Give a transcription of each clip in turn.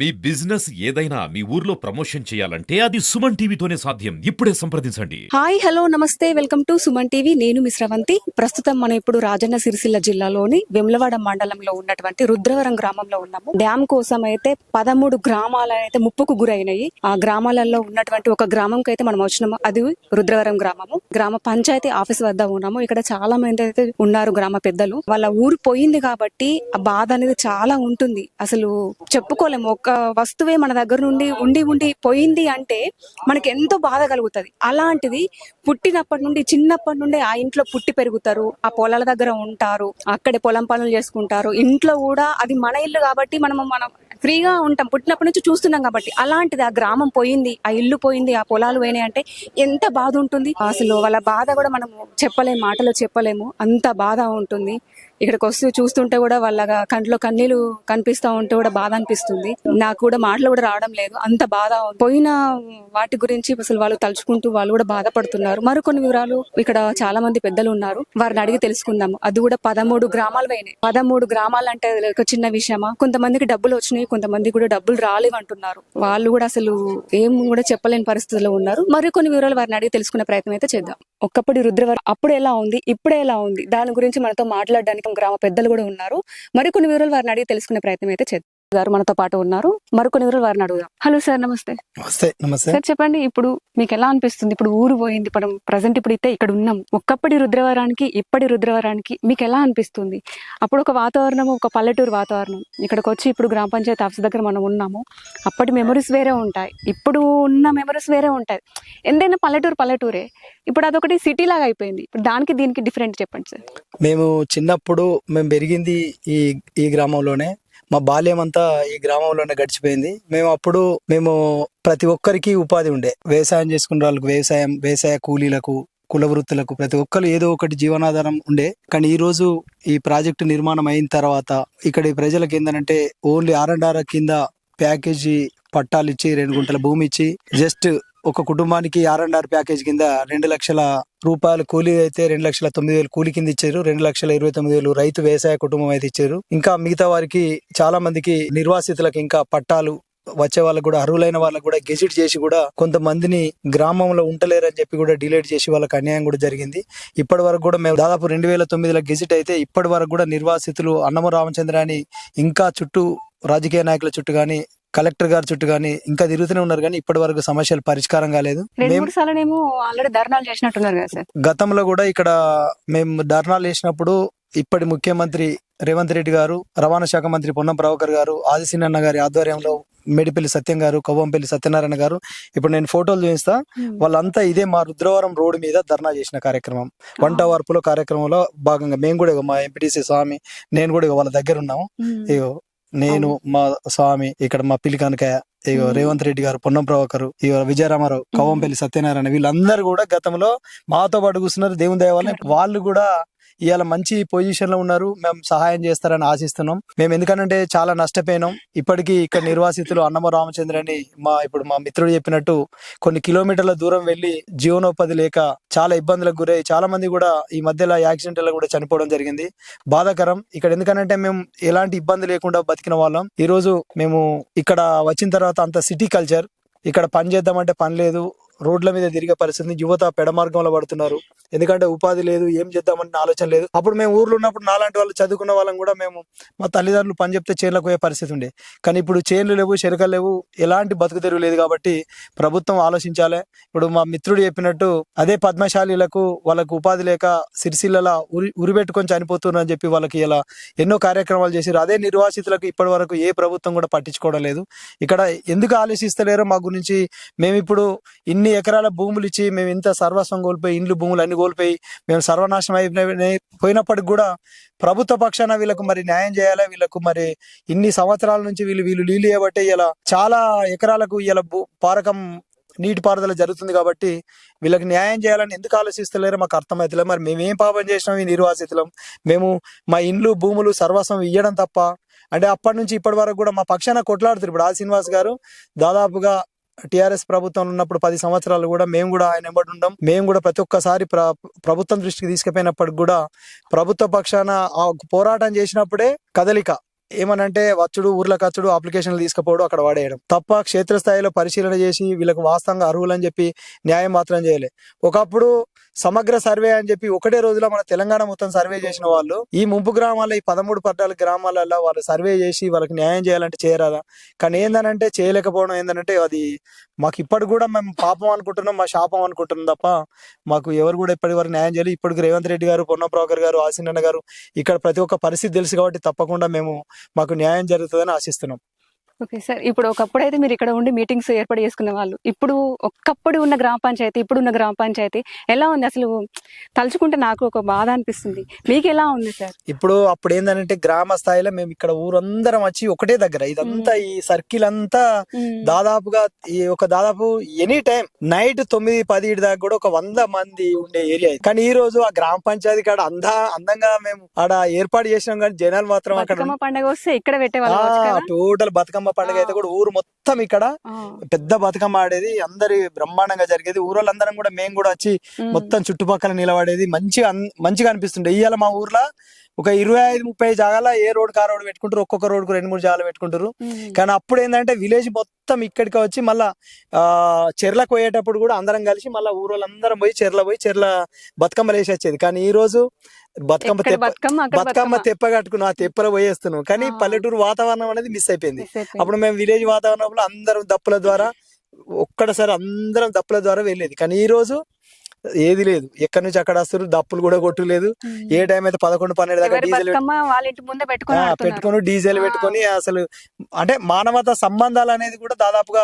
మీ business ఏదైనా మీ ఊర్లో promotion చేయాలంటే అది సుమన్ టీవీతోనే సాధ్యం. ఇప్పుడే సంప్రదించండి. హాయ్ హలో నమస్తే వెల్కమ్ టు సుమన్ టీవీ. నేను మీ స్రవంతి. ప్రస్తుతం మనం ఇప్పుడు రాజన్న సిరిసిల్ల జిల్లాలోని వెమ్లవాడ మండలంలో ఉన్నటువంటి రుద్రవరం గ్రామంలో ఉన్నాము. డ్యామ్ కోసం అయితే 13 గ్రామాలు అయితే ముప్పుకు గురైనాయి. ఆ గ్రామాలలో ఉన్నటువంటి ఒక గ్రామంకి అయితే మనం వచ్చినాము. అది రుద్రవరం గ్రామము. గ్రామ పంచాయతీ ఆఫీస్ వద్ద ఉన్నాము. ఇక్కడ చాలా మంది అయితే ఉన్నారు గ్రామ పెద్దలు. వాళ్ళ ఊరు పోయింది కాబట్టి ఆ బాధ అనేది చాలా ఉంటుంది. అసలు చెప్పుకోలేము. ఒక వస్తువే మన దగ్గర నుండి ఉండి పోయింది అంటే మనకి ఎంతో బాధ కలుగుతుంది. అలాంటిది పుట్టినప్పటి నుండి చిన్నప్పటి నుండి ఆ ఇంట్లో పుట్టి పెరుగుతారు, ఆ పొలాల దగ్గర ఉంటారు, అక్కడే పొలం పనులు చేసుకుంటారు. ఇంట్లో కూడా అది మన ఇల్లు కాబట్టి మనం ఫ్రీగా ఉంటాం, పుట్టినప్పటి నుంచి చూస్తున్నాం కాబట్టి. అలాంటిది ఆ గ్రామం పోయింది, ఆ ఇల్లు పోయింది, ఆ పొలాలు పోయినాయి అంటే ఎంత బాధ ఉంటుంది. అసలు వాళ్ళ బాధ కూడా మనం చెప్పలేము, మాటలో చెప్పలేము, అంత బాధ ఉంటుంది. ఇక్కడికి వస్తూ చూస్తుంటే కూడా వాళ్ళ కంట్లో కన్నీళ్లు కనిపిస్తా ఉంటే కూడా బాధ అనిపిస్తుంది. నాకు కూడా మాటలు కూడా రావడం లేదు, అంత బాధ. పోయిన వాటి గురించి అసలు వాళ్ళు తలుచుకుంటూ వాళ్ళు కూడా బాధపడుతున్నారు. మరికొన్ని వివరాలు ఇక్కడ చాలా మంది పెద్దలు ఉన్నారు, వారిని అడిగి తెలుసుకుందాము. అది కూడా 13 గ్రామాలు పోయినాయి. 13 గ్రామాలు అంటే ఒక చిన్న విషయమా? కొంతమందికి డబ్బులు వచ్చినాయి, కొంతమంది కూడా డబ్బులు రాలేవంటున్నారు. వాళ్ళు కూడా అసలు ఏం కూడా చెప్పలేని పరిస్థితుల్లో ఉన్నారు. మరికొన్ని వివరాలు వారిని అడిగి తెలుసుకునే ప్రయత్నం అయితే చేద్దాం. ఒక్కప్పటి రుద్రవరం అప్పుడు ఎలా ఉంది, ఇప్పుడే ఎలా ఉంది, దాని గురించి మనతో మాట్లాడడానికి గ్రామ పెద్దలు కూడా ఉన్నారు. మరికొన్ని వివరాలు వారిని అడిగి తెలుసుకునే ప్రయత్నం అయితే చేద్దాం. గారు మనతో పాటు ఉన్నారు, మరికొన్ని వివరాలు వారిని అడుగుదాం. హలో సార్, నమస్తే. నమస్తే సార్ చెప్పండి, ఇప్పుడు మీకు ఎలా అనిపిస్తుంది? ఇప్పుడు ఊరు పోయింది, ఇప్పుడు ప్రజెంట్ ఇప్పుడు అయితే ఇక్కడ ఉన్నాం. ఒక్కప్పటి రుద్రవరానికి ఇప్పటి రుద్రవరానికి మీకు ఎలా అనిపిస్తుంది? అప్పుడు ఒక వాతావరణం, ఒక పల్లెటూరు వాతావరణం. ఇక్కడికి వచ్చి ఇప్పుడు గ్రామ పంచాయతీ ఆఫీస్ దగ్గర మనం ఉన్నాము. అప్పటి మెమరీస్ వేరే ఉంటాయి, ఇప్పుడు ఉన్న మెమరీస్ వేరే ఉంటాయి. ఎంతైనా పల్లెటూరే. ఇప్పుడు అదొకటి సిటీ లాగా అయిపోయింది. ఇప్పుడు దానికి దీనికి డిఫరెంట్ చెప్పండి సార్. మేము చిన్నప్పుడు మేము పెరిగింది ఈ గ్రామంలోనే. మా బాల్యం అంతా ఈ గ్రామంలోనే గడిచిపోయింది. మేము ప్రతి ఒక్కరికి ఉపాధి ఉండే. వ్యవసాయం చేసుకునే వాళ్ళకు వ్యవసాయ కూలీలకు, కుల వృత్తులకు ప్రతి ఒక్కరు ఏదో ఒకటి జీవనాధారం ఉండే. కానీ ఈ రోజు ఈ ప్రాజెక్టు నిర్మాణం అయిన తర్వాత ఇక్కడ ప్రజలకు ఏంటంటే ఓన్లీ R&R కింద ప్యాకేజీ పట్టాలు ఇచ్చి 2 గుంటల భూమి ఇచ్చి జస్ట్ ఒక కుటుంబానికి R&R ప్యాకేజ్ కింద 2 లక్షల రూపాయలు కూలీ అయితే 2,09,000 కూలి కింద ఇచ్చారు. 2,29,000 రైతు వ్యవసాయ కుటుంబం అయితే ఇచ్చారు. ఇంకా మిగతా వారికి చాలా మందికి నిర్వాసితులకు ఇంకా పట్టాలు వచ్చే వాళ్ళకు కూడా, అర్హులైన వాళ్ళకు కూడా గెజిట్ చేసి కూడా కొంతమందిని గ్రామంలో ఉంటలేరని చెప్పి కూడా డిలేట్ చేసి వాళ్ళకి అన్యాయం కూడా జరిగింది. ఇప్పటి వరకు కూడా మేము దాదాపు 2009లో గెజిట్ అయితే ఇప్పటి వరకు కూడా నిర్వాసితులు అన్నమ రామచంద్ర అని ఇంకా చుట్టూ రాజకీయ నాయకుల చుట్టూ గానీ, కలెక్టర్ గారి చుట్టూ గానీ ఇంకా తిరుగుతూనే ఉన్నారు. కానీ ఇప్పటి వరకు సమస్యలు పరిష్కారం కాలేదు. గతంలో కూడా ఇక్కడ మేము ధర్నాలు చేసినప్పుడు ఇప్పటి ముఖ్యమంత్రి రేవంత్ రెడ్డి గారు, రవాణా శాఖ మంత్రి పొన్నం ప్రభాకర్ గారు, ఆదిశీనన్న గారి ఆధ్వర్యంలో మేడిపల్లి సత్యం గారు, కొవ్వంపల్లి సత్యనారాయణ గారు, ఇప్పుడు నేను ఫోటోలు చూపిస్తా, వాళ్ళంతా ఇదే మా రుద్రవరం రోడ్డు మీద ధర్నా చేసిన కార్యక్రమం. వంట వార్పులో కార్యక్రమంలో భాగంగా మేము కూడా మా ఎంపీటీసీ స్వామి, నేను కూడా వాళ్ళ దగ్గర ఉన్నాము. ఇగో నేను, మా స్వామి, ఇక్కడ మా పిలికానకాయ, ఇగో రేవంత్ రెడ్డి గారు, పొన్నం ప్రభాకర్, ఇగో విజయరామారావు, కవ్వంపల్లి సత్యనారాయణ, వీళ్ళందరూ కూడా గతంలో మాతో పాటు కూర్చున్నారు. దేవుని దయ వల్ల వాళ్ళు కూడా ఇవాళ మంచి పొజిషన్ లో ఉన్నారు. మేము సహాయం చేస్తారని ఆశిస్తున్నాం. మేము ఎందుకనంటే చాలా నష్టపోయినాం. ఇప్పటికీ ఇక్కడ నిర్వాసితులు అన్నమ రామచంద్ర అని ఇప్పుడు మా మిత్రుడు చెప్పినట్టు కొన్ని కిలోమీటర్ల దూరం వెళ్లి జీవనోపాధి లేక చాలా ఇబ్బందులకు గురై చాలా మంది కూడా ఈ మధ్యలో యాక్సిడెంట్ కూడా చనిపోవడం జరిగింది. బాధాకరం. ఇక్కడ ఎందుకనంటే మేము ఎలాంటి ఇబ్బంది లేకుండా బతికిన వాళ్ళం. ఈ రోజు మేము ఇక్కడ వచ్చిన తర్వాత అంత సిటీ కల్చర్, ఇక్కడ పని చేద్దామంటే పని లేదు, రోడ్ల మీద తిరిగే పరిస్థితి, యువత పెడమార్గంలో పడుతున్నారు. ఎందుకంటే ఉపాధి లేదు, ఏం చేద్దామని ఆలోచన లేదు. అప్పుడు మేము ఊర్లో ఉన్నప్పుడు నాలాంటి వాళ్ళు చదువుకున్న వాళ్ళం కూడా మేము మా తల్లిదండ్రులు పని చెప్తే చేనులకు పోయే పరిస్థితి ఉండే. కానీ ఇప్పుడు చేన్లు లేవు, చెరకలు లేవు, ఎలాంటి బతుకు తెరువు లేదు. కాబట్టి ప్రభుత్వం ఆలోచించాలి. ఇప్పుడు మా మిత్రుడు చెప్పినట్టు అదే పద్మశాలీలకు వాళ్ళకు ఉపాధి లేక సిరిసిల్ల ఉరిపెట్టుకొని చనిపోతున్నారు అని చెప్పి వాళ్ళకి ఇలా ఎన్నో కార్యక్రమాలు చేశారు. అదే నిర్వాసితులకు ఇప్పటి వరకు ఏ ప్రభుత్వం కూడా పట్టించుకోవడం లేదు. ఇక్కడ ఎందుకు ఆలోచిస్తలేరో మా గురించి. మేము ఇప్పుడు ఇన్ని ఎకరాల భూములు ఇచ్చి మేము ఇంత సర్వస్వం కోల్పోయి, ఇండ్లు భూములు అన్ని కోల్పోయి మేము సర్వనాశనం అయిపోయినప్పటికి కూడా ప్రభుత్వ పక్షాన వీళ్ళకు మరి న్యాయం చేయాలి. వీళ్ళకు మరి ఇన్ని సంవత్సరాల నుంచి వీళ్ళు నీళ్ళు చేయబట్టే ఇలా చాలా ఎకరాలకు ఇలా పారకం నీటి పారుదల జరుగుతుంది. కాబట్టి వీళ్ళకి న్యాయం చేయాలని ఎందుకు ఆలోచిస్తలేరో మాకు అర్థమవుతలేదు. మరి మేమేం పాపం చేసినాం ఈ నిర్వాసితులం? మేము మా ఇండ్లు భూములు సర్వస్వం ఇయ్యడం తప్ప, అంటే అప్పటి నుంచి ఇప్పటి వరకు కూడా మా పక్షాన కొట్లాడుతారు. ఇప్పుడు శ్రీనివాస్ గారు దాదాపుగా టిఆర్ఎస్ ప్రభుత్వం ఉన్నప్పుడు 10 సంవత్సరాలు కూడా మేము కూడా ఆయన వెంబడి ఉన్నాం. మేము కూడా ప్రతి ఒక్కసారి ప్రభుత్వం దృష్టికి తీసుకుపోయినప్పటికి కూడా ప్రభుత్వ పక్షాన పోరాటం చేసినప్పుడే కదలిక, ఏమనంటే వచ్చుడు ఊర్లకు వచ్చుడు అప్లికేషన్లు తీసుకుపోవడం అక్కడ వాడేయడం తప్ప క్షేత్రస్థాయిలో పరిశీలన చేసి వీళ్ళకి వాస్తవంగా అర్హులని చెప్పి న్యాయం మాత్రం చేయలే. ఒకప్పుడు సమగ్ర సర్వే అని చెప్పి ఒకటే రోజులో మన తెలంగాణ మొత్తం సర్వే చేసిన వాళ్ళు ఈ ముంపు గ్రామాల్లో ఈ 13-14 గ్రామాలలో వాళ్ళు సర్వే చేసి వాళ్ళకి న్యాయం చేయాలంటే చేయరాదా? కానీ ఏందనంటే చేయలేకపోవడం ఏందనంటే అది మాకు ఇప్పటికి కూడా మేము పాపం అనుకుంటున్నాం, మా శాపం అనుకుంటున్నాం తప్ప మాకు ఎవరు కూడా ఇప్పటి వరకు న్యాయం చేయాలి. ఇప్పటికి రేవంత్ రెడ్డి గారు, పొన్నం ప్రభాకర్ గారు, ఆసినన్న గారు ఇక్కడ ప్రతి ఒక్క పరిస్థితి తెలుసు కాబట్టి తప్పకుండా మాకు న్యాయం జరుగుతుందని ఆశిస్తున్నాం. ఓకే సార్, ఇప్పుడు ఒకప్పుడు అయితే మీరు ఇక్కడ ఉండి మీటింగ్స్ ఏర్పాటు చేసుకునే వాళ్ళు, ఇప్పుడు ఒక్కప్పుడు ఉన్న గ్రామ పంచాయతీ ఇప్పుడు ఉన్న గ్రామ పంచాయతీ ఎలా ఉంది? అసలు తలుచుకుంటే నాకు ఒక బాధ అనిపిస్తుంది. మీకు ఎలా ఉంది సార్? ఇప్పుడు అప్పుడు ఏంటంటే గ్రామ స్థాయిలో మేము ఇక్కడ ఊరందరం వచ్చి ఒకటే దగ్గర ఇదంతా ఈ సర్కిల్ అంతా దాదాపుగా దాదాపు ఎనీ టైం నైట్ 9-10 దాకా కూడా ఒక 100 మంది ఉండే ఏరియా. కానీ ఈ రోజు ఆ గ్రామ పంచాయతీ కాడ అందంగా మేము ఆడ ఏర్పాటు చేసినాం, కానీ జనాలు మాత్రం అక్కడ పండుగ వస్తే ఇక్కడ పెట్టేవాళ్ళు. టోటల్ బతుకమ్మ పండుగ అయితే కూడా ఊరు మొత్తం ఇక్కడ పెద్ద బతుకమ్మ ఆడేది, అందరి బ్రహ్మాండంగా జరిగేది. ఊరోళ్ళందరం కూడా మేము కూడా వచ్చి మొత్తం చుట్టుపక్కల నిలబడేది, మంచిగా అనిపిస్తుండే. ఇవాళ మా ఊర్లో ఒక 25-30 జాగాల ఏ రోడ్ కా రోడ్ పెట్టుకుంటారు, ఒక్కొక్క రోడ్కు 2-3 జాగాలు పెట్టుకుంటారు. కానీ అప్పుడు ఏంటంటే విలేజ్ మొత్తం ఇక్కడికి వచ్చి మళ్ళా చెర్లకు పోయేటప్పుడు కూడా అందరం కలిసి మళ్ళీ ఊరోళ్ళందరం పోయి చెర్ల బతుకమ్మలు వేసి వచ్చేది. కానీ ఈ రోజు బతుకమ్మ తెప్ప కట్టుకున్నాం, ఆ తెప్పలో పోయేస్తున్నాం. కానీ పల్లెటూరు వాతావరణం అనేది మిస్ అయిపోయింది. అప్పుడు మేము విలేజ్ వాతావరణంలో అందరం దప్పుల ద్వారా ఒక్కడసారి అందరం దప్పుల ద్వారా వెళ్ళేది. కానీ ఈ రోజు ఏది లేదు, ఎక్కడి నుంచి అక్కడ వస్తారు, దప్పులు కూడా కొట్టులేదు. ఏ టైం అయితే 11-12 దాకా డీజిల్ పెట్టుకొని డీజిల్ పెట్టుకొని అసలు అంటే మానవతా సంబంధాలు అనేది కూడా దాదాపుగా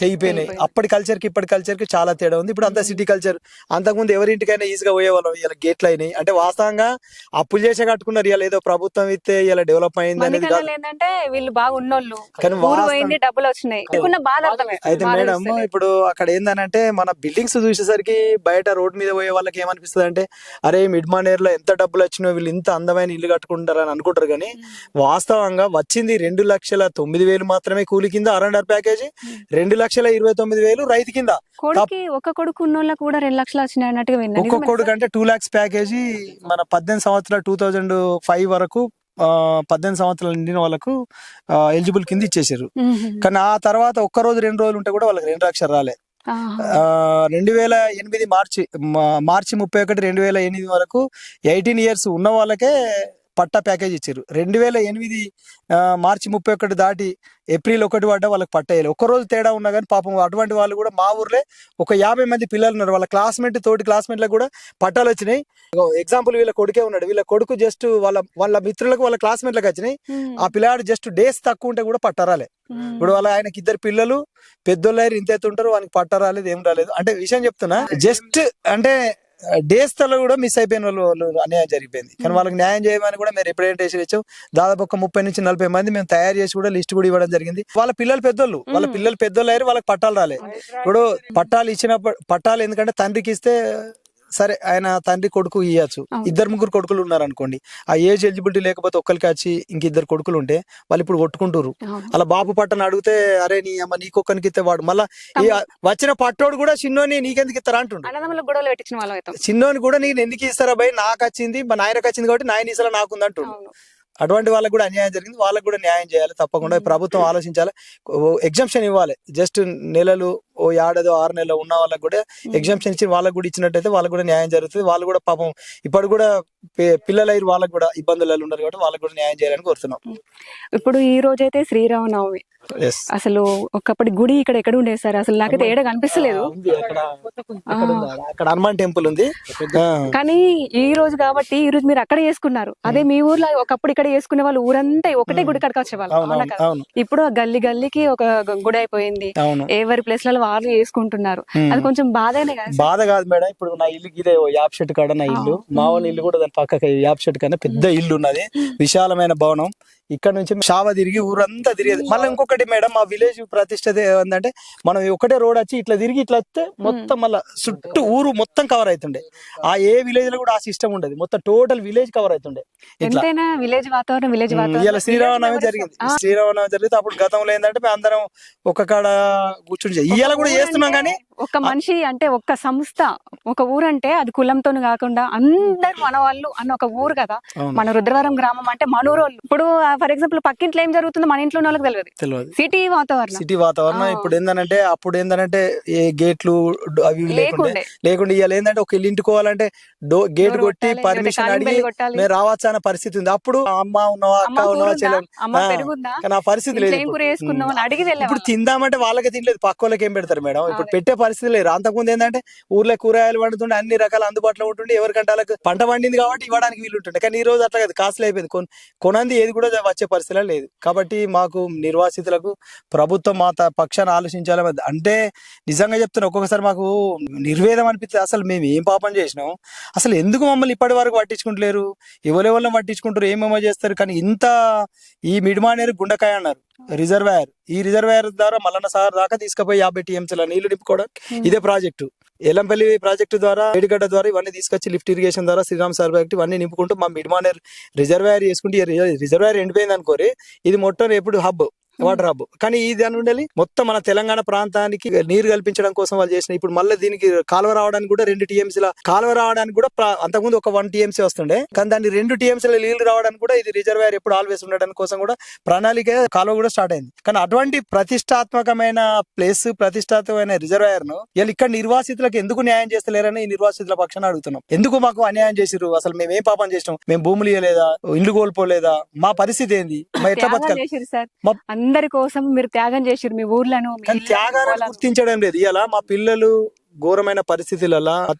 తెగిపోయినాయి. అప్పటి కల్చర్ కి ఇప్పటి కల్చర్ కి చాలా తేడా ఉంది. ఇప్పుడు అంతా సిటీ కల్చర్. అంతకుముందు ఎవరింటికైనా ఈజీగా పోయేవాళ్ళం, ఇలా గేట్లు అయినాయి. అంటే వాస్తవంగా అప్పులు చేసే కట్టుకున్నారు, ఇలా ఏదో ప్రభుత్వం ఇస్తే ఇలా డెవలప్ అయింది అనేది ఏంటంటే వీళ్ళు బాగా ఉన్నోళ్ళు, కానీ డబ్బులు వచ్చినాయి. అయితే మేడం ఇప్పుడు అక్కడ ఏందనంటే మన బిల్డింగ్స్ చూసేసరికి బయట రోడ్ మీద పోయే వాళ్ళకి ఏమనిపిస్తుంది అంటే అరే మిడ్ మానేర్ లో ఎంత డబ్బులు వచ్చినాయో వీళ్ళు ఇంత అందమైన ఇల్లు కట్టుకుంటారు అని అనుకుంటారు. కానీ వాస్తవంగా వచ్చింది 2,09,000 మాత్రమే కూలి కింద అరౌండర్ ప్యాకేజీ, 2,29,000 రైతు కింద. ఒక కొడుకు ఉన్న కూడా 2 లక్షలు వచ్చినాయి అన్నట్టుగా విన్నాను. ఒక్కొక్క కొడుకు అంటే 2 lakhs ప్యాకేజీ మన 18 సంవత్సరాలు 2005 వరకు 18 సంవత్సరాలు నిండిన వాళ్ళకు ఎలిజిబుల్ కింద ఇచ్చేసారు. కానీ ఆ తర్వాత ఒక్క రోజు 2 రోజులు ఉంటే కూడా వాళ్ళకి 2 లక్షలు రాలే. 2008 మార్చి 31, 2008 వరకు 18 years ఉన్న వాళ్ళకే పట్టా ప్యాకేజ్ ఇచ్చారు. 2008 మార్చి 31 దాటి ఏప్రిల్ 1 పడ్డ వాళ్ళకి పట్టా వేయాలి. ఒక్కరోజు తేడా ఉన్నా కానీ పాపం అటువంటి వాళ్ళు కూడా మా ఊర్లో ఒక 50 మంది పిల్లలు ఉన్నారు. వాళ్ళ తోటి క్లాస్మేట్లకు కూడా పట్టాలు వచ్చినాయి. ఎగ్జాంపుల్ వీళ్ళ కొడుకే ఉన్నాడు, వీళ్ళ కొడుకు జస్ట్ వాళ్ళ మిత్రులకు వాళ్ళ క్లాస్మేట్లకు వచ్చినాయి. ఆ పిల్లాడు జస్ట్ డేస్ తక్కువ ఉంటే కూడా పట్టరాలే. ఇప్పుడు ఆయనకి 2 పిల్లలు పెద్దోళ్ళు ఇంత ఉంటారు, వానికి పట్ట రాలేదు, ఏం రాలేదు. అంటే విషయం చెప్తున్నా, జస్ట్ అంటే డేస్ తలో కూడా మిస్ అయిపోయిన వాళ్ళు అన్యాయం జరిగిపోయింది. కానీ వాళ్ళకి న్యాయం చేయమని కూడా మేము రిప్రజెంటేషన్ ఇచ్చాం. దాదాపు ఒక 30-40 మంది మేము తయారు చేసి కూడా లిస్ట్ కూడా ఇవ్వడం జరిగింది. వాళ్ళ పిల్లలు పెద్దోళ్ళు అయ్యారు, వాళ్ళకి పట్టాలు రాలేదు. ఇప్పుడు పట్టాలు ఎందుకంటే తండ్రికి ఇస్తే సరే, ఆయన తండ్రి కొడుకు ఇవ్వచ్చు. 2-3 కొడుకులు ఉన్నారు అనుకోండి, ఆ ఏజ్ ఎలిజిబిలిటీ లేకపోతే ఒక్కరికి వచ్చి ఇంక 2 కొడుకులు ఉంటే వాళ్ళు ఇప్పుడు కొట్టుకుంటారు. అలా బాబు పట్టను అడిగితే అరే నీ అమ్మ నీకొక్కరికి ఇస్తే వాడు మళ్ళా వచ్చిన పట్టోడు కూడా చిన్నోని నీకెందుకు ఇస్తారా అంటుండు. చిన్నోని కూడా నేను ఎందుకు ఇస్తారా భయ్, నాకు వచ్చింది మా నాయనకు వచ్చింది కాబట్టి నాయన ఇస్తారా నాకుంది అంటుండు. అటువంటి వాళ్ళకి కూడా అన్యాయం జరిగింది, వాళ్ళకి కూడా న్యాయం చేయాలి. తప్పకుండా ప్రభుత్వం ఆలోచించాలి, ఎగ్జామ్షన్ ఇవ్వాలి. జస్ట్ నెలలు 6 నెలలు ఉన్న వాళ్ళకి కూడా ఎగ్జామ్షన్ ఇచ్చి వాళ్ళకి కూడా ఇచ్చినట్టయితే వాళ్ళకి కూడా న్యాయం జరుగుతుంది. వాళ్ళు కూడా పాపం ఇప్పుడు కూడా పిల్లలు అయ్యి వాళ్ళకి కూడా ఇబ్బందులు ఉన్నారు కాబట్టి వాళ్ళకి కూడా న్యాయం చేయాలని కోరుతున్నాం. ఇప్పుడు ఈ రోజు అయితే శ్రీరామనవమి, అసలు ఒకప్పటి గుడి ఇక్కడ ఎక్కడ ఉండేది సార్? అసలు నాకైతే ఏడ కనిపిస్తలేదు. అక్కడ హనుమాన్ టెంపుల్ ఉంది. కానీ ఈ రోజు కాబట్టి ఈ రోజు మీరు అక్కడ చేసుకున్నారు. అదే మీ ఊర్లో ఒకప్పుడు ఇక్కడ చేసుకునే వాళ్ళు ఊరంతా ఒకటే గుడి కడక వచ్చేవాళ్ళు. ఇప్పుడు గల్లీ గల్లీకి ఒక గుడి అయిపోయింది, ఎవరి ప్లేస్ లలో వాళ్ళు చేసుకుంటున్నారు. అది కొంచెం బాధనే కదా? బాధ కాదు మేడం, ఇప్పుడు నా ఇల్లు ఇదే యాప్ షెట్ కాడ నా ఇల్లు, మా వాళ్ళ ఇల్లు కూడా దాని పక్కకి యాప్ షెట్ కన్నా పెద్ద ఇల్లు ఉన్నది, విశాలమైన భవనం. ఇక్కడ నుంచి షావ తిరిగి ఊరంతా తిరిగేది. మళ్ళీ ఇంకొకటి మేడం, మా విలేజ్ ప్రతిష్ట ఏంటంటే మనం ఒకటే రోడ్ వచ్చి ఇట్లా తిరిగి ఇట్లా వస్తే మొత్తం మళ్ళీ చుట్టూ ఊరు మొత్తం కవర్ అవుతుండే. ఆ ఏ విలేజ్ లో కూడా ఆ సిస్టమ్ ఉండదు, మొత్తం టోటల్ విలేజ్ కవర్ అవుతుండే. విలేజ్ వాతావరణం ఇలా శ్రీరామనవమి జరిగింది. అప్పుడు గతంలో ఏంటంటే మేము అందరం ఒక కాడ కూర్చుని ఇవాళ కూడా చేస్తున్నాం. కానీ ఒక మనిషి అంటే ఒక్క సంస్థ, ఒక ఊరంటే అది కులంతో కాకుండా అందరు మన వాళ్ళు అన్న ఒక ఊరు కదా మన రుద్రవరం గ్రామం అంటే మనూరోళ్ళు. ఇప్పుడు ఫర్ ఎగ్జాంపుల్ పక్కింట్లో ఏం జరుగుతుందో మన ఇంట్లో వాళ్ళకి తెలియదు. సిటీ వాతావరణం ఇప్పుడు ఏంటంటే అప్పుడు ఏంటంటే ఏ గేట్లు అవి లేకుండే ఇవాళ ఏంటంటే ఒక ఇల్లు ఇంటికోవాలంటే గేట్ కొట్టి పర్మిషన్ అడిగి మేము రావచ్చు అన్న పరిస్థితి ఉంది. అప్పుడు అమ్మ ఉన్నావా అక్క ఉన్నావా చెల్లెలు, కానీ ఆ పరిస్థితి లేదు. ఇప్పుడు తిందామంటే వాళ్ళకి తినలేదు, పక్క వాళ్ళకి ఏం పెడతారు మేడం. ఇప్పుడు పెట్టే పరిస్థితి లేదు. అంతకుముందు ఏంటంటే ఊర్లో కూరగాయలు పండుతుండే, అన్ని రకాల అందుబాటులో ఉంటుండే, ఎవరికంటే వాళ్ళకి పంట పండింది కాబట్టి ఇవ్వడానికి వీలు ఉంటుండే. కానీ ఈ రోజు అట్లా కాదు, కాస్ట్లీ అయిపోయింది. కొనంది ఏది కూడా వచ్చే పరిస్థితి లేదు. కాబట్టి మాకు నిర్వాసితులకు ప్రభుత్వం మా పక్షాన ఆలోచించాలి. అంటే నిజంగా చెప్తున్నా, ఒక్కొక్కసారి మాకు నిర్వేదం అనిపిస్తుంది. అసలు మేము ఏం పాపం చేసినాం, అసలు ఎందుకు మమ్మల్ని ఇప్పటి వరకు పట్టించుకుంటలేరు, ఎవరెవరిని పట్టించుకుంటారు, ఏమేమో చేస్తారు. కానీ ఇంత ఈ మిడిమానేరు గుండకాయ అన్నారు రిజర్వాయర్, ఈ రిజర్వాయర్ ద్వారా మల్లన్న సాగర్ దాకా తీసుకుపోయి 50 టీఎంసీల నీళ్లు నింపుకోవడం ఇదే ప్రాజెక్టు. ఎల్లంపల్లి ప్రాజెక్టు ద్వారా, ఏడిగడ్డ ద్వారా ఇవన్నీ తీసుకొచ్చి లిఫ్ట్ ఇరిగేషన్ ద్వారా శ్రీరామ్ సార్ ప్రాజెక్టు ఇవన్నీ నింపుకుంటూ మా మిడిమానేర్ రిజర్వాయర్ చేసుకుంటే, రిజర్వాయర్ ఎండిపోయింది అనుకోరి, ఇది మొత్తం ఎప్పుడు హబ్, వాటర్ హబ్. కానీ ఇది అని ఉండాలి మొత్తం మన తెలంగాణ ప్రాంతానికి నీరు కల్పించడం కోసం వాళ్ళు చేసిన. ఇప్పుడు మళ్ళీ దీనికి కాలువ రావడానికి కూడా 2 టీఎంసీల కాలువ రావడానికి కూడా అంతకుముందు ఒక 1 టీఎంసీ వస్తుండే, కానీ దాన్ని 2 టీఎంసీల నీళ్లు రావడానికి కూడా ఇది రిజర్వాయర్ ఎప్పుడు ఆల్వేస్ ఉండడానికి కోసం కూడా ప్రణాళిక కాలువ కూడా స్టార్ట్ అయింది. కానీ అటువంటి ప్రతిష్టాత్మకమైన ప్లేస్, ప్రతిష్టాత్మకమైన రిజర్వాయర్ ను ఇక్కడ నిర్వాసితులకు ఎందుకు న్యాయం చేస్తలేరని ఈ నిర్వాసితుల పక్షాన అడుగుతున్నాం. ఎందుకు మాకు అన్యాయం చేసిర్రు, అసలు మేము ఏం పాపం చేసినాం, మేము భూములు ఇవ్వలేదా, ఇల్లు కోల్పోలేదా, మా పరిస్థితి ఏంది, మా ఎట్లా బతకాలి? అందరి కోసం మీరు త్యాగం చేసిరు మీ ఊర్లను. త్యాగాలను గుర్తించడం లేదు. ఇలా మా పిల్లలు ఘోరమైన పరిస్థితులలో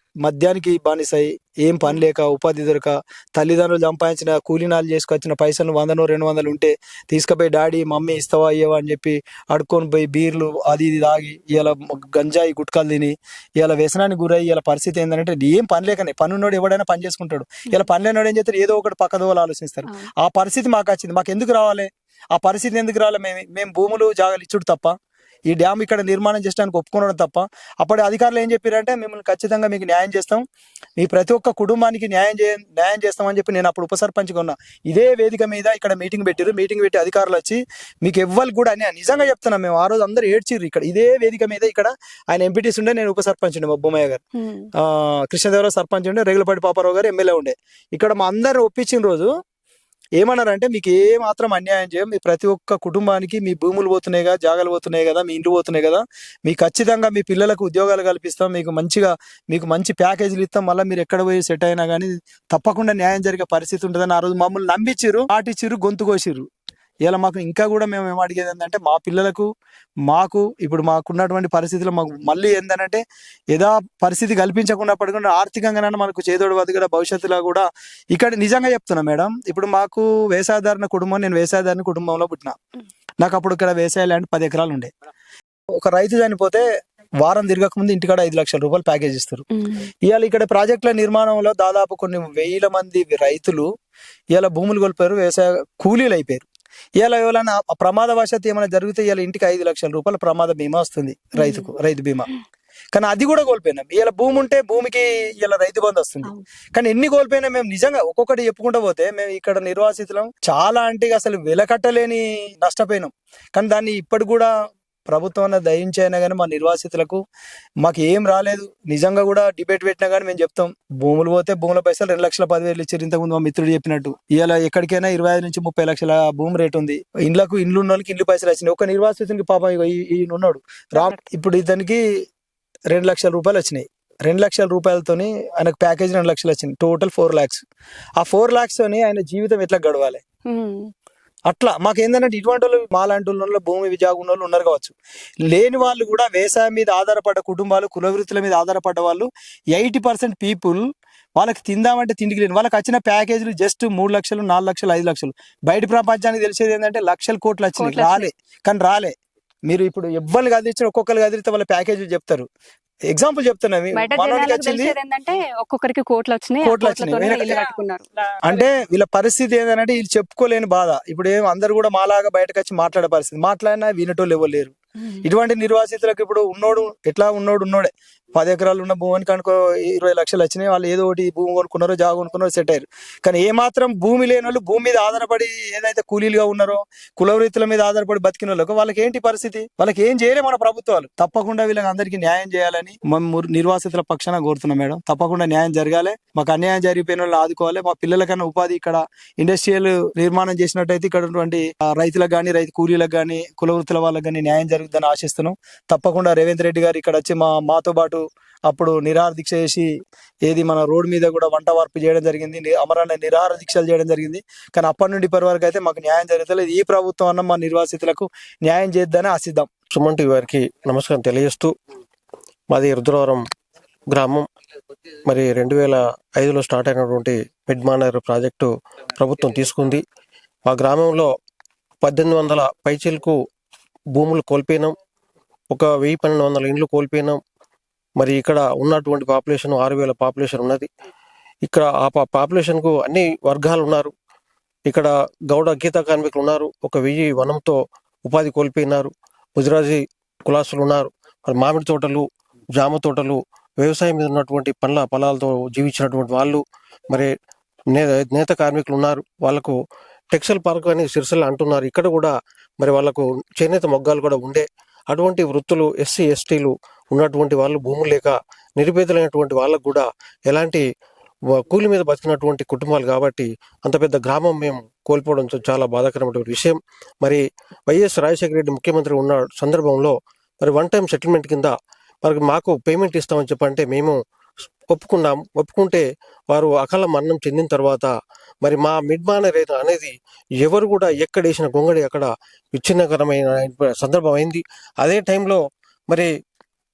మద్యానికి బానిసై, ఏం పని లేక, ఉపాధి దొరక, తల్లిదండ్రులు సంపాదించిన కూలీనాలు చేసుకొచ్చిన పైసలు 100-200 ఉంటే తీసుకుపోయి డాడీ మమ్మీ ఇస్తావా అయ్యవా అని చెప్పి అడుక్కొని పోయి బీర్లు అది ఇది తాగి ఇలా గంజాయి గుట్కాలు తిని ఇలా వ్యసనానికి గురై ఇలా పరిస్థితి ఏంటంటే ఏం పని లేకనే, పనున్నోడు ఎవడైనా పని చేసుకుంటాడు. ఇలా పని లేనోడు ఏం చేస్తారు, ఏదో ఒకటి పక్కదోవలు ఆలోచిస్తారు. ఆ పరిస్థితి మాకు వచ్చింది. మాకు ఎందుకు రావాలి ఆ పరిస్థితి, ఎందుకు రావాలి? మేము భూములు జాగాలు ఇచ్చుడు తప్ప, ఈ డ్యామ్ ఇక్కడ నిర్మాణం చేయడానికి ఒప్పుకోవడం తప్ప. అప్పుడు అధికారులు ఏం చెప్పారంటే మిమ్మల్ని ఖచ్చితంగా మీకు న్యాయం చేస్తాం, మీ ప్రతి ఒక్క కుటుంబానికి న్యాయం చేస్తామని చెప్పి నేను అప్పుడు ఉపసర్పంచ్గా ఉన్నా. ఇదే వేదిక మీద ఇక్కడ మీటింగ్ పెట్టి అధికారులు వచ్చి మీకు ఎవ్వరు కూడా నిజంగా చెప్తున్నాం, మేము ఆ రోజు అందరూ ఏడ్చిర్రు. ఇక్కడ ఇదే వేదిక మీద ఇక్కడ ఆయన ఎంపీటీసీ ఉండే, నేను ఉపసర్పంచ్ ఉండే, మా బొమ్మయ్య గారు, కృష్ణదేవరావు సర్పంచ్ ఉండే, రేగులపాటి పాపారావు గారు ఎమ్మెల్యే ఉండే. ఇక్కడ మా అందరూ ఒప్పించిన రోజు ఏమన్నారంటే మీకు ఏ మాత్రం అన్యాయం చేయం, మీ ప్రతి ఒక్క కుటుంబానికి మీ భూములు పోతున్నాయి కదా, జాగాలు పోతున్నాయి కదా, మీ ఇండ్లు పోతున్నాయి కదా, మీకు ఖచ్చితంగా మీ పిల్లలకు ఉద్యోగాలు కల్పిస్తాం, మీకు మంచి ప్యాకేజీలు ఇస్తాం, మళ్ళీ మీరు ఎక్కడ పోయి సెట్ అయినా కానీ తప్పకుండా న్యాయం జరిగే పరిస్థితి ఉంటుందని ఆ రోజు మమ్మల్ని నమ్మించిర్రు, ఆటిచ్చిర్రు, గొంతు కోసిర్రు. ఇలా మాకు ఇంకా కూడా మేము ఏం అడిగేది ఏంటంటే మా పిల్లలకు మాకు ఇప్పుడు మాకున్నటువంటి పరిస్థితుల్లో మాకు మళ్ళీ ఏంటంటే ఏదో పరిస్థితి కల్పించకుండా ఆర్థికంగానే మనకు చేదోడు బతుకుడ భవిష్యత్తులో కూడా ఇక్కడ నిజంగా చెప్తున్నా మేడం. ఇప్పుడు మాకు వ్యవసాయదారుల కుటుంబం, నేను వ్యవసాయదారుని కుటుంబంలో పుట్టిన. నాకు అప్పుడు ఇక్కడ వ్యవసాయ ల్యాండ్ 10 ఎకరాలు ఉండే. ఒక రైతు చనిపోతే వారం తిరగక ముందు ఇంటికాడ 5 లక్షల రూపాయలు ప్యాకేజ్ ఇస్తారు. ఇవాళ ఇక్కడ ప్రాజెక్టుల నిర్మాణంలో దాదాపు కొన్ని 1000 మంది రైతులు ఇవాళ భూములు కోల్పోయారు, వ్యవసాయ కూలీలు అయిపోయారు. ఇలా ఎవరైనా ప్రమాదవశాత్తు ఏమైనా జరిగితే ఇలా ఇంటికి 5 లక్షల రూపాయల ప్రమాద బీమా వస్తుంది రైతు బీమా. కానీ అది కూడా కోల్పోయినాం. ఇలా భూమి ఉంటే భూమికి ఇలా రైతు బంధు వస్తుంది. కానీ ఎన్ని కోల్పోయినా మేము నిజంగా ఒక్కొక్కటి చెప్పుకుంటూ పోతే మేము ఇక్కడ నిర్వాసితులం చాలా అంటే అసలు వెలకట్టలేని నష్టపోయినాం. కానీ దాన్ని ఇప్పటి కూడా ప్రభుత్వం దయించైనా కానీ మా నిర్వాసితులకు మాకు ఏం రాలేదు. నిజంగా కూడా డిబేట్ పెట్టినా కానీ మేము చెప్తాం, భూములు పోతే భూముల పైసలు 2,10,000 ఇచ్చారు. ఇంతకుముందు మా మిత్రుడు చెప్పినట్టు ఇలా ఎక్కడికైనా 25-30 లక్షల భూమి రేటు ఉంది. ఇండ్లు ఉన్న వాళ్ళకి ఇండ్లు పైసలు వచ్చినాయి. ఒక నిర్వాసితునికి పాపం ఈయన ఉన్నాడు రామ్, ఇప్పుడు ఇతనికి 2 లక్షల రూపాయలు వచ్చినాయి. 2 లక్షల రూపాయలతోని ఆయనకు ప్యాకేజ్ 2 లక్షలు వచ్చింది, టోటల్ 4 lakhs. ఆ 4 lakhs తోని ఆయన జీవితం ఎట్లా గడవాలి? అట్లా మాకేందంటే ఇటువంటి వాళ్ళు మాలాంటి వాళ్ళు భూమి జాగున్న వాళ్ళు ఉన్నారు కావచ్చు. లేని వాళ్ళు కూడా వ్యవసాయం మీద ఆధారపడ్డ కుటుంబాలు, కుల వృత్తుల మీద ఆధారపడ్డ వాళ్ళు 80% పీపుల్ వాళ్ళకి తిందామంటే తిండికి లేని వాళ్ళకి వచ్చిన ప్యాకేజీలు జస్ట్ 3 లక్షలు, 4 లక్షలు, 5 లక్షలు. బయట ప్రపంచానికి తెలిసేది ఏంటంటే లక్షల కోట్లు వచ్చినాయి, రాలే. మీరు ఇప్పుడు ఎవ్వరు కదిలిచ్చిన ఒక్కొక్కరు కదిలితే వాళ్ళ ప్యాకేజీలు చెప్తారు. ఎగ్జాంపుల్ చెప్తున్నా, ఒక్కొక్కరికి కోట్లు వచ్చినాయి. అంటే వీళ్ళ పరిస్థితి ఏంటంటే వీళ్ళు చెప్పుకోలేని బాధ. ఇప్పుడు అందరు కూడా మాలాగా బయటకు వచ్చి మాట్లాడే పరిస్థితి, మాట్లాడినా వినటోళ్ళు ఎవరు లేరు. ఇటువంటి నిర్వాసితులకు ఇప్పుడు ఉన్నోడే 10 ఎకరాలు ఉన్న భూమికి అనుకో 20 లక్షలు వచ్చినాయి, వాళ్ళు ఏదో ఒకటి భూమి కొనుక్కున్నారో జాగ కొనుక్కున్నారో సెట్ అయ్యారు. కానీ ఏ మాత్రం భూమి లేని వాళ్ళు, భూమి మీద ఆధారపడి ఏదైతే కూలీలుగా ఉన్నారో, కుల వృత్తుల మీద ఆధారపడి బతికిన వాళ్ళకు వాళ్ళకి ఏంటి పరిస్థితి? వాళ్ళకి ఏం చేయలే మన ప్రభుత్వాలు. తప్పకుండా వీళ్ళకి అందరికీ న్యాయం చేయాలని మేము నిర్వాసితుల పక్షాన కోరుతున్నాం మేడం. తప్పకుండా న్యాయం జరగాలి, మాకు అన్యాయం జరిగిపోయిన వాళ్ళు ఆదుకోవాలి. మా పిల్లలకన్నా ఉపాధి, ఇక్కడ ఇండస్ట్రియల్ నిర్మాణం చేసినట్టయితే ఇక్కడ ఉన్నటువంటి రైతులకు కానీ, రైతు కూలీలకు కానీ, కుల వృత్తుల వాళ్ళకి కానీ న్యాయం జరుగుతుందని ఆశిస్తున్నాం. తప్పకుండా రేవంత్ రెడ్డి గారు ఇక్కడ వచ్చి మాతో పాటు అప్పుడు నిరాహార దీక్ష చేసి ఏది మన రోడ్ మీద కూడా వంట వార్పు చేయడం జరిగింది, అమరణ నిరాహార దీక్షలు చేయడం జరిగింది. కానీ అప్పటి నుండి ఇప్పటి వరకు అయితే మాకు న్యాయం జరగలేదు. ఈ ప్రభుత్వం అన్న మా నిర్వాసితులకు న్యాయం చేద్దని ఆశిద్దాం. సుమన్ టీవీ వారికి నమస్కారం తెలియజేస్తూ, మాది రుద్రవరం గ్రామం. మరి 2005లో స్టార్ట్ అయినటువంటి మిడ్ మానేర్ ప్రాజెక్టు ప్రభుత్వం తీసుకుంది. ఆ గ్రామంలో 1800 పైచీలకు భూములు కోల్పోయినాం, ఒక 1000-1200 ఇండ్లు కోల్పోయినాం. మరి ఇక్కడ ఉన్నటువంటి పాపులేషన్ 6000 పాపులేషన్ ఉన్నది. ఇక్కడ ఆ పాపులేషన్కు అన్ని వర్గాలు ఉన్నారు. ఇక్కడ గౌడ గీత కార్మికులు ఉన్నారు, 1000 వనంతో ఉపాధి కోల్పోయినారు. గుజరాజీ కులాసులు ఉన్నారు, మరి మామిడి తోటలు, జామ తోటలు, వ్యవసాయం మీద ఉన్నటువంటి పండ్ల పొలాలతో జీవించినటువంటి వాళ్ళు, మరి నేత కార్మికులు ఉన్నారు. వాళ్ళకు టెక్స్టైల్ పార్క్ అని సిరిసిల్ల అంటున్నారు. ఇక్కడ కూడా మరి వాళ్ళకు చేనేత మొగ్గాలు కూడా ఉండే అటువంటి వృత్తులు, ఎస్సీ ఎస్టీలు ఉన్నటువంటి వాళ్ళు, భూములు లేక నిరుపేదలైనటువంటి వాళ్ళకు కూడా ఎలాంటి కూలి మీద బతికినటువంటి కుటుంబాలు కాబట్టి అంత పెద్ద గ్రామం మేము కోల్పోవడం చాలా బాధాకరమైనటువంటి విషయం. మరి వైఎస్ రాజశేఖర రెడ్డి ముఖ్యమంత్రి ఉన్న సందర్భంలో మరి వన్ టైం సెటిల్మెంట్ కింద మరి మాకు పేమెంట్ ఇస్తామని చెప్పంటే మేము ఒప్పుకున్నాం. ఒప్పుకుంటే వారు అకాల మరణం చెందిన తర్వాత మరి మా మిడ్ మానేర్ అనేది ఎవరు కూడా ఎక్కడ వేసిన గొంగడి అక్కడ విచ్ఛిన్నకరమైన సందర్భం అయింది. అదే టైంలో మరి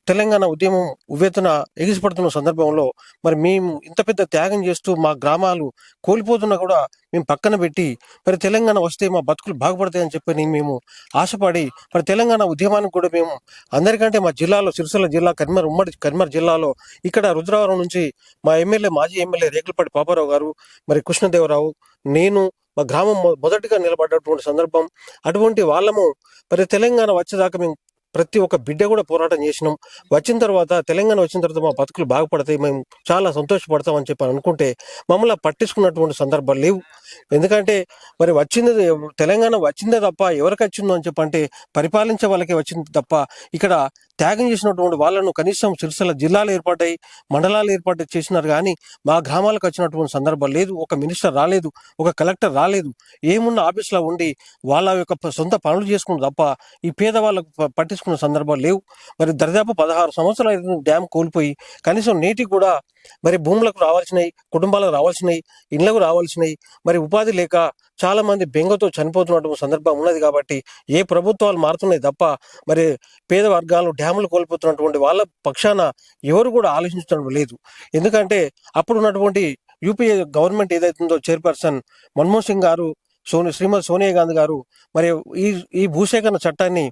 తెలంగాణ ఉద్యమం ఉవ్వెత్తున ఎగిసిపడుతున్న సందర్భంలో మరి మేము ఇంత పెద్ద త్యాగం చేస్తూ మా గ్రామాలు కోల్పోతున్నా కూడా మేము పక్కన పెట్టి మరి తెలంగాణ వస్తే మా బతుకులు బాగుపడతాయని చెప్పి మేము ఆశపడి మరి తెలంగాణ ఉద్యమానికి కూడా మేము అందరికంటే మా జిల్లాలో, సిరిసిల్ల జిల్లా, కరీంనగర్ జిల్లాలో ఇక్కడ రుద్రవరం నుంచి మా మాజీ ఎమ్మెల్యే రేకులపాటి పాపారావు గారు, మరి కృష్ణదేవరావు, నేను మా గ్రామం మొదటిగా నిలబడ్డటువంటి సందర్భం. అటువంటి వాళ్ళము మరి తెలంగాణ వచ్చేదాకా మేము ప్రతి ఒక్క బిడ్డ కూడా పోరాటం చేసినాం. తెలంగాణ వచ్చిన తర్వాత మా బతుకులు బాగుపడతాయి, మేము చాలా సంతోషపడతామని చెప్పి అనుకుంటే మమ్మల్ని పట్టించుకున్నటువంటి సందర్భాలు లేవు. ఎందుకంటే మరి తెలంగాణ వచ్చిందే తప్ప ఎవరికి వచ్చిందో అని చెప్పంటే పరిపాలించే వాళ్ళకే వచ్చింది తప్ప ఇక్కడ త్యాగం చేసినటువంటి వాళ్ళను కనీసం సిరిసిల్ల జిల్లాలు ఏర్పాటై, మండలాలు ఏర్పాటు చేసినారు. కానీ మా గ్రామాలకు వచ్చినటువంటి సందర్భాలు లేదు. ఒక మినిస్టర్ రాలేదు, ఒక కలెక్టర్ రాలేదు. ఏమున్న ఆఫీస్లో ఉండి వాళ్ళ యొక్క సొంత పనులు చేసుకున్న తప్ప ఈ పేదవాళ్ళకు పట్టించుకున్న సందర్భాలు లేవు. మరి దరిదాపు 16 సంవత్సరాలు డ్యామ్ కోల్పోయి కనీసం నేటికి కూడా మరి భూములకు రావాల్సినవి, కుటుంబాలకు రావాల్సినవి, ఇళ్లకు రావాల్సినవి, మరి ఉపాధి లేక చాలా మంది బెంగతో చనిపోతున్నటువంటి సందర్భం ఉన్నది. కాబట్టి ఏ ప్రభుత్వాలు మారుతున్నాయి తప్ప మరి పేద వర్గాలు డ్యాములు కోల్పోతున్నటువంటి వాళ్ళ పక్షాన ఎవరు కూడా ఆలోచించడం లేదు. ఎందుకంటే అప్పుడు ఉన్నటువంటి యూపీఏ గవర్నమెంట్ ఏదైతుందో చైర్పర్సన్ మన్మోహన్ సింగ్ గారు, శ్రీమతి సోనియా గాంధీ గారు మరి ఈ భూసేకరణ చట్టాన్ని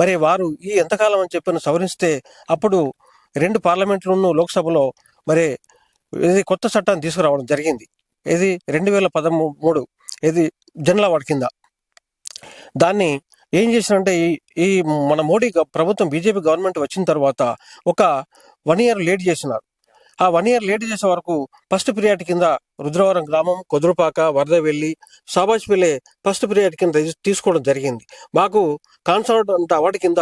మరి వారు ఎంతకాలం అని చెప్పిన సవరిస్తే అప్పుడు 2 పార్లమెంట్లను లోక్సభలో మరి ఇది కొత్త చట్టాన్ని తీసుకురావడం జరిగింది. ఇది 2013 ఇది జనరల్ అవార్డు కింద. దాన్ని ఏం చేసినంటే ఈ మన మోడీ ప్రభుత్వం, బీజేపీ గవర్నమెంట్ వచ్చిన తర్వాత ఒక 1 year లేట్ చేసినారు. ఆ 1 year లేట్ చేసే వరకు ఫస్ట్ పీరియడ్ కింద రుద్రవరం గ్రామం, కొదురుపాక, వరదవెల్లి, సాబాజ్పల్లి ఫస్ట్ పీరియడ్ కింద తీసుకోవడం జరిగింది. మాకు కాన్సల్టెంట్ అవార్డు కింద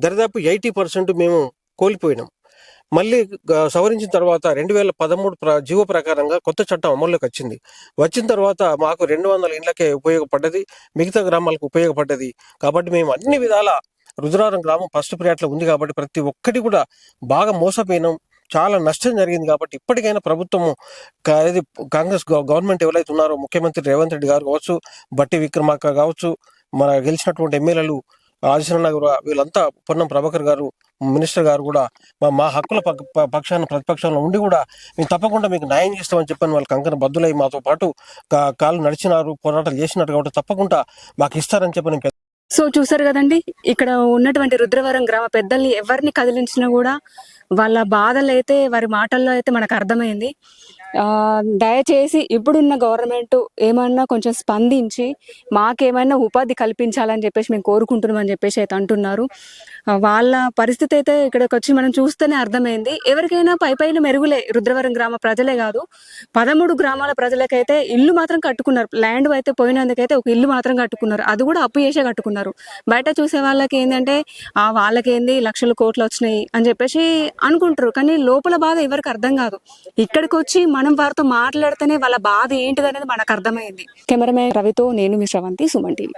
దరిదాపు 80% మేము కోల్పోయినాం. మళ్ళీ సవరించిన తర్వాత 2013 జీవో ప్రకారంగా కొత్త చట్టం అమల్లోకి వచ్చింది. వచ్చిన తర్వాత మాకు 200 ఇండ్లకే ఉపయోగపడ్డది, మిగతా గ్రామాలకు ఉపయోగపడ్డది. కాబట్టి మేము అన్ని విధాల రుద్రవరం గ్రామం ఫస్ట్ పీరియడ్లో ఉంది కాబట్టి ప్రతి ఒక్కటి కూడా బాగా మోసపోయినాం, చాలా నష్టం జరిగింది. కాబట్టి ఇప్పటికైనా ప్రభుత్వము కాంగ్రెస్ గవర్నమెంట్ ఎవరైతే ఉన్నారో ముఖ్యమంత్రి రేవంత్ రెడ్డి గారు కావచ్చు, బట్టి విక్రమార్క కావచ్చు, మన గెలిచినటువంటి ఎమ్మెల్యేలు ఆదిశరణ గారు, వీళ్ళంతా పొన్నం ప్రభాకర్ గారు, మినిస్టర్ గారు కూడా మా హక్కుల పక్షాన ప్రతిపక్షంలో ఉండి కూడా మేము తప్పకుండా మీకు న్యాయం చేస్తామని చెప్పని వాళ్ళు కంకణ బద్దులై మాతో పాటు కాళ్ళు నడిచినారు, పోరాటాలు చేసినారు. కాబట్టి తప్పకుండా మాకు ఇస్తారని చెప్పని. సో చూసారు కదండి, ఇక్కడ ఉన్నటువంటి రుద్రవరం గ్రామ పెద్దల్ని ఎవరిని కదిలించినా కూడా వాళ్ళ బాధలు అయితే, వారి మాటల్లో అయితే మనకు అర్థమైంది. దయచేసి ఇప్పుడున్న గవర్నమెంట్ ఏమన్నా కొంచెం స్పందించి మాకేమైనా ఉపాధి కల్పించాలని చెప్పేసి మేము కోరుకుంటున్నామని చెప్పేసి అయితే అంటున్నారు. వాళ్ళ పరిస్థితి అయితే ఇక్కడికి వచ్చి మనం చూస్తేనే అర్థమైంది. ఎవరికైనా పైపైన మెరుగులే, రుద్రవరం గ్రామ ప్రజలే కాదు 13 గ్రామాల ప్రజలకైతే ఇల్లు మాత్రం కట్టుకున్నారు. ల్యాండ్ అయితే పోయినందుకైతే ఒక ఇల్లు మాత్రం కట్టుకున్నారు. అది కూడా అప్పు చేసే కట్టుకున్నారు. బయట చూసే వాళ్ళకి ఏంటంటే వాళ్ళకేంది లక్షల కోట్లు వచ్చినాయి అని చెప్పేసి అనుకుంటారు. కానీ లోపల బాధ ఎవరికి అర్థం కాదు. ఇక్కడికి వచ్చి మనం వారితో మాట్లాడితేనే వాళ్ళ బాధ ఏంటిదనేది మనకు అర్థమైంది. కెమెరామెన్ రవితో నేను మీ శ్రవంతి, సుమన్ టీవీ.